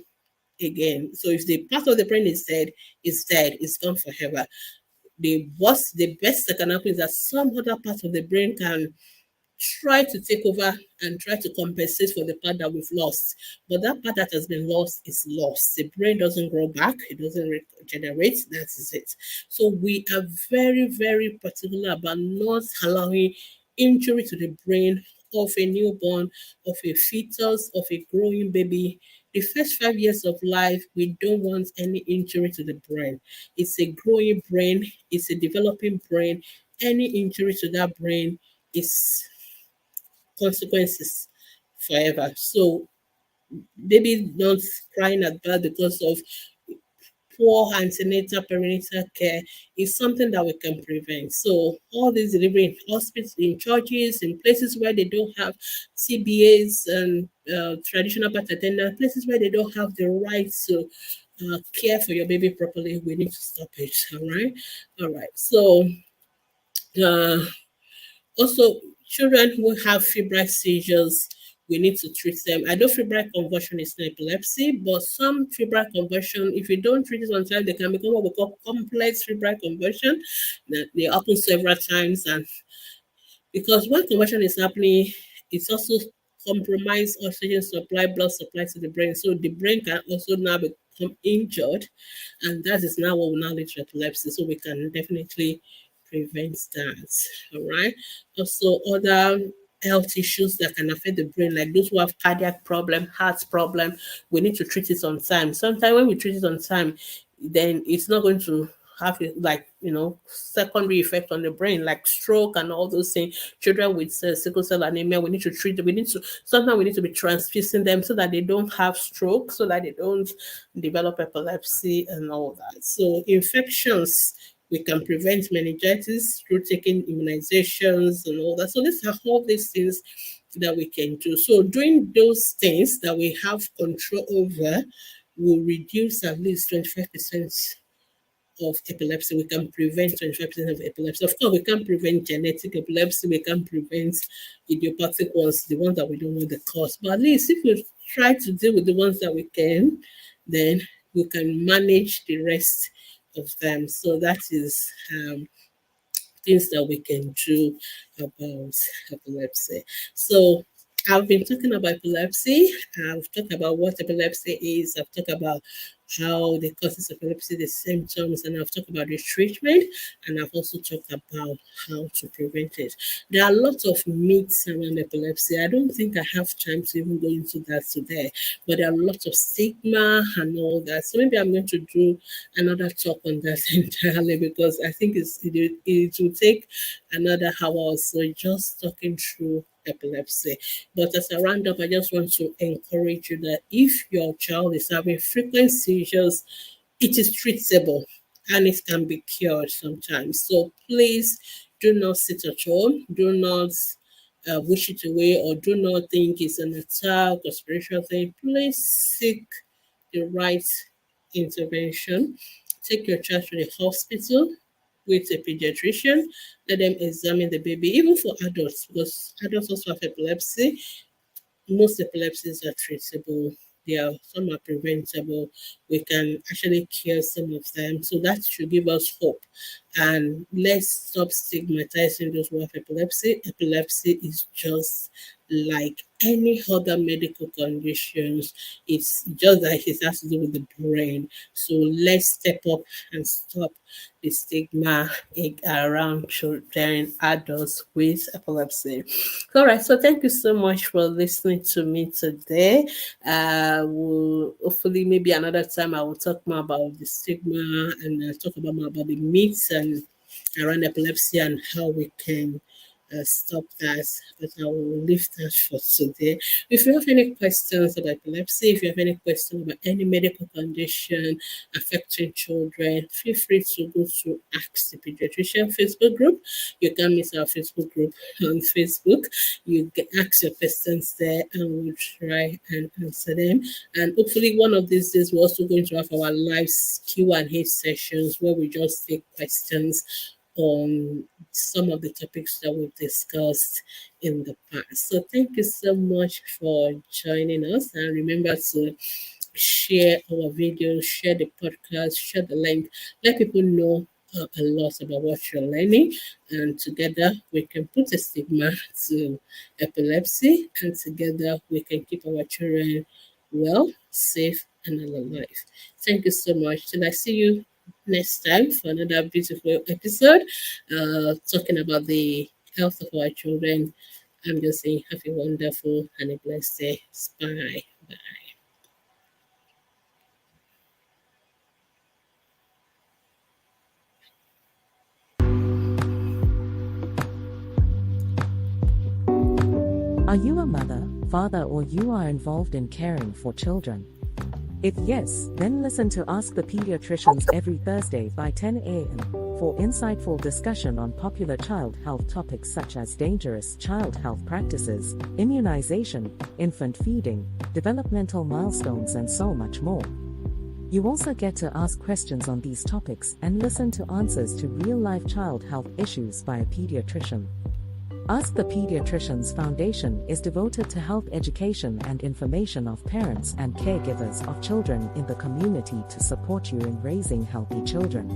again. So if the part of the brain is dead, it's dead, it's gone forever. The best that can happen is that some other part of the brain can try to take over and try to compensate for the part that we've lost. But that part that has been lost is lost. The brain doesn't grow back, it doesn't regenerate. That is it. So we are very, very particular about not allowing injury to the brain of a newborn, of a fetus, of a growing baby. The first 5 years of life, we don't want any injury to the brain. It's a growing brain, it's a developing brain. Any injury to that brain is consequences forever. So baby not crying at birth because of poor antenatal perinatal care is something that we can prevent. So all this delivery in hospitals, in churches, in places where they don't have CBAs and traditional birth attendants, places where they don't have the right to care for your baby properly, we need to stop it. All right. So uh, also, children who have febrile seizures, we need to treat them. I know febrile convulsion is not epilepsy, but some febrile convulsion, if you don't treat it on time, they can become what we call complex febrile convulsion. That they happen several times, and because when conversion is happening, it's also compromise oxygen supply, blood supply to the brain. So the brain can also now become injured, and that is now what will now lead to epilepsy. So we can definitely prevent that. All right. Also, other health issues that can affect the brain, like those who have cardiac problem, heart problem, we need to treat it on time. Sometimes when we treat it on time, then it's not going to have like secondary effect on the brain, like stroke and all those things. Children with sickle cell anemia, we need to treat them. Sometimes we need to be transfusing them so that they don't have stroke, so that they don't develop epilepsy and all that. So infections, we can prevent meningitis through taking immunizations and all that. So these are all these things that we can do. So doing those things that we have control over will reduce at least 25% of epilepsy. We can prevent 25% of epilepsy. Of course, we can't prevent genetic epilepsy. We can't prevent idiopathic ones, the ones that we don't know the cause. But at least if we try to deal with the ones that we can, then we can manage the rest of them. So that is things that we can do about epilepsy. So I've been talking about epilepsy. I've talked about what epilepsy is. I've talked about how the causes of epilepsy, the symptoms, and I've talked about the treatment, and I've also talked about how to prevent it. There are lots of myths around epilepsy. I don't think I have time to even go into that today, but there are lots of stigma and all that. So maybe I'm going to do another talk on that entirely, because I think it will take another hour or so just talking through epilepsy. But as a roundup, I just want to encourage you that if your child is having frequent seizures, it is treatable and it can be cured sometimes. So please do not sit at home. Do not wish it away, or do not think it's an attack or spiritual thing. Please seek the right intervention. Take your child to the hospital with a pediatrician. Let them examine the baby, even for adults, because adults also have epilepsy. Most epilepsies are treatable. Some are preventable. We can actually cure some of them. So that should give us hope. And let's stop stigmatizing those who have epilepsy. Epilepsy is just like any other medical conditions. It's just that it has to do with the brain. So let's step up and stop the stigma around children, adults with epilepsy. All right, so thank you so much for listening to me today. Hopefully maybe another time I will talk more about the stigma, and talk about more about the myths and around epilepsy and how we can stop that. But I will leave that for today. If you have any questions about epilepsy, if you have any questions about any medical condition affecting children, feel free to go to Ask the Pediatrician Facebook group. You can miss our Facebook group on Facebook. You can ask your questions there, and we'll try and answer them. And hopefully one of these days we're also going to have our live Q&A sessions where we just take questions on some of the topics that we've discussed in the past. So thank you so much for joining us, and remember to share our videos, share the podcast, share the link, let people know a lot about what you're learning, and together we can put a stigma to epilepsy, and together we can keep our children well, safe, and alive. Thank you so much. Till I see you next time for another beautiful episode, talking about the health of our children. I'm just saying have a wonderful and a blessed day. Bye. Bye. Are you a mother, father, or you are involved in caring for children? If yes, then listen to Ask the Pediatricians every Thursday by 10 a.m. for insightful discussion on popular child health topics such as dangerous child health practices, immunization, infant feeding, developmental milestones, and so much more. You also get to ask questions on these topics and listen to answers to real-life child health issues by a pediatrician. Ask the Pediatricians Foundation is devoted to health education and information of parents and caregivers of children in the community to support you in raising healthy children.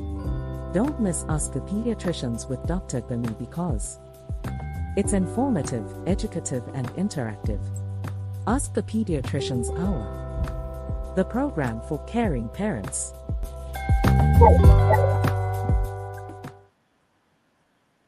Don't miss Ask the Pediatricians with Dr. Bami, because it's informative, educative, and interactive. Ask the Pediatricians Hour, the program for caring parents.